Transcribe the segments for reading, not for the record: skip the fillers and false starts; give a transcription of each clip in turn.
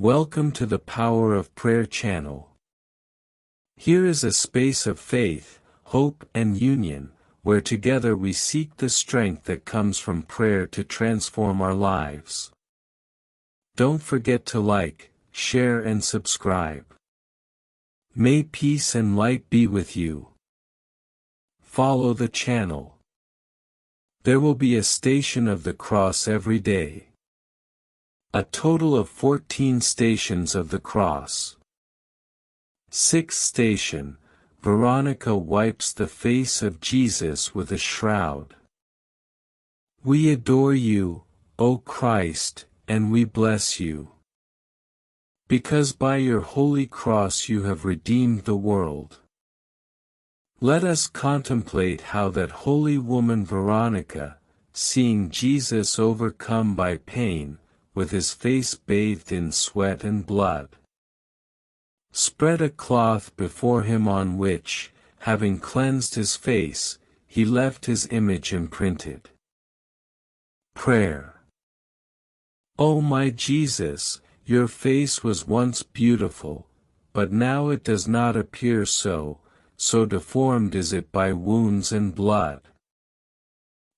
Welcome to the Power of Prayer channel. Here is a space of faith, hope and union, where together we seek the strength that comes from prayer to transform our lives. Don't forget to like, share and subscribe. May peace and light be with you. Follow the channel. There will be a station of the cross every day. A total of 14 stations of the cross. 6th station, Veronica wipes the face of Jesus with a shroud. We adore you, O Christ, and we bless you. Because by your holy cross you have redeemed the world. Let us contemplate how that holy woman Veronica, seeing Jesus overcome by pain, with his face bathed in sweat and blood, spread a cloth before him on which, having cleansed his face, he left his image imprinted. Prayer. O my Jesus, your face was once beautiful, but now it does not appear so, so deformed is it by wounds and blood.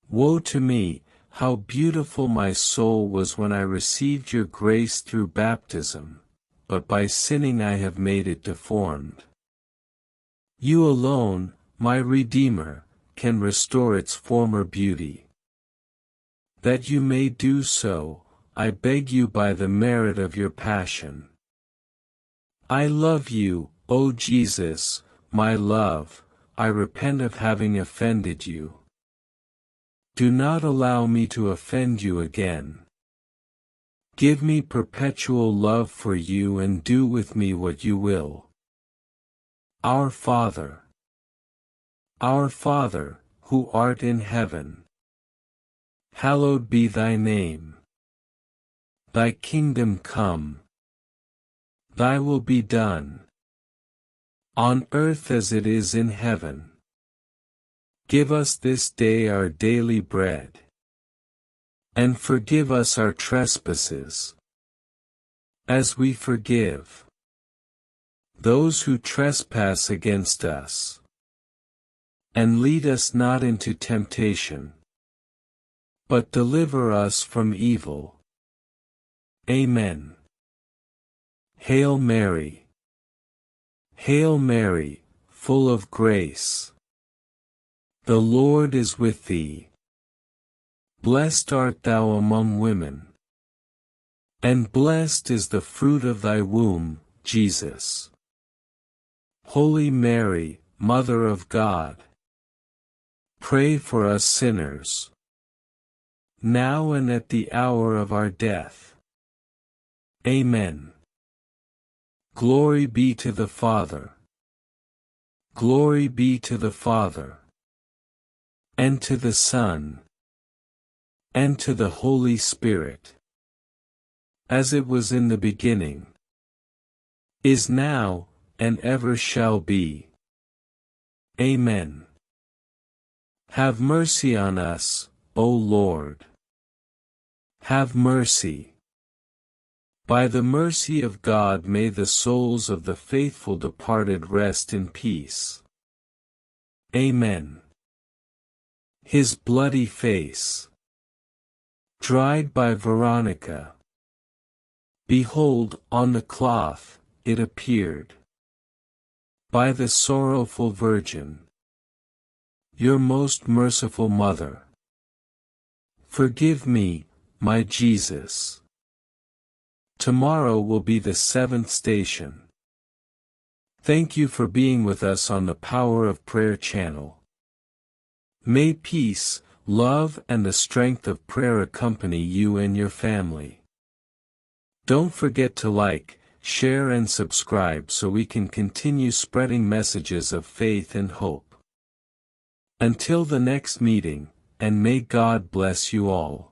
Woe to me! How beautiful my soul was when I received your grace through baptism, but by sinning I have made it deformed. You alone, my Redeemer, can restore its former beauty. That you may do so, I beg you by the merit of your passion. I love you, O Jesus, my love, I repent of having offended you. Do not allow me to offend you again. Give me perpetual love for you and do with me what you will. Our Father, who art in heaven, hallowed be thy name. Thy kingdom come. Thy will be done, on earth as it is in heaven. Give us this day our daily bread. And forgive us our trespasses, as we forgive those who trespass against us. And lead us not into temptation, but deliver us from evil. Amen. Hail Mary. Hail Mary, full of grace. The Lord is with thee. Blessed art thou among women, and blessed is the fruit of thy womb, Jesus. Holy Mary, Mother of God, pray for us sinners, now and at the hour of our death. Amen. Glory be to the Father. Glory be to the Father, and to the Son, and to the Holy Spirit, as it was in the beginning, is now, and ever shall be. Amen. Have mercy on us, O Lord. Have mercy. By the mercy of God may the souls of the faithful departed rest in peace. Amen. His bloody face, dried by Veronica. Behold, on the cloth, it appeared. By the sorrowful Virgin, your most merciful Mother. Forgive me, my Jesus. Tomorrow will be the 7th station. Thank you for being with us on the Power of Prayer channel. May peace, love and the strength of prayer accompany you and your family. Don't forget to like, share and subscribe so we can continue spreading messages of faith and hope. Until the next meeting, and may God bless you all.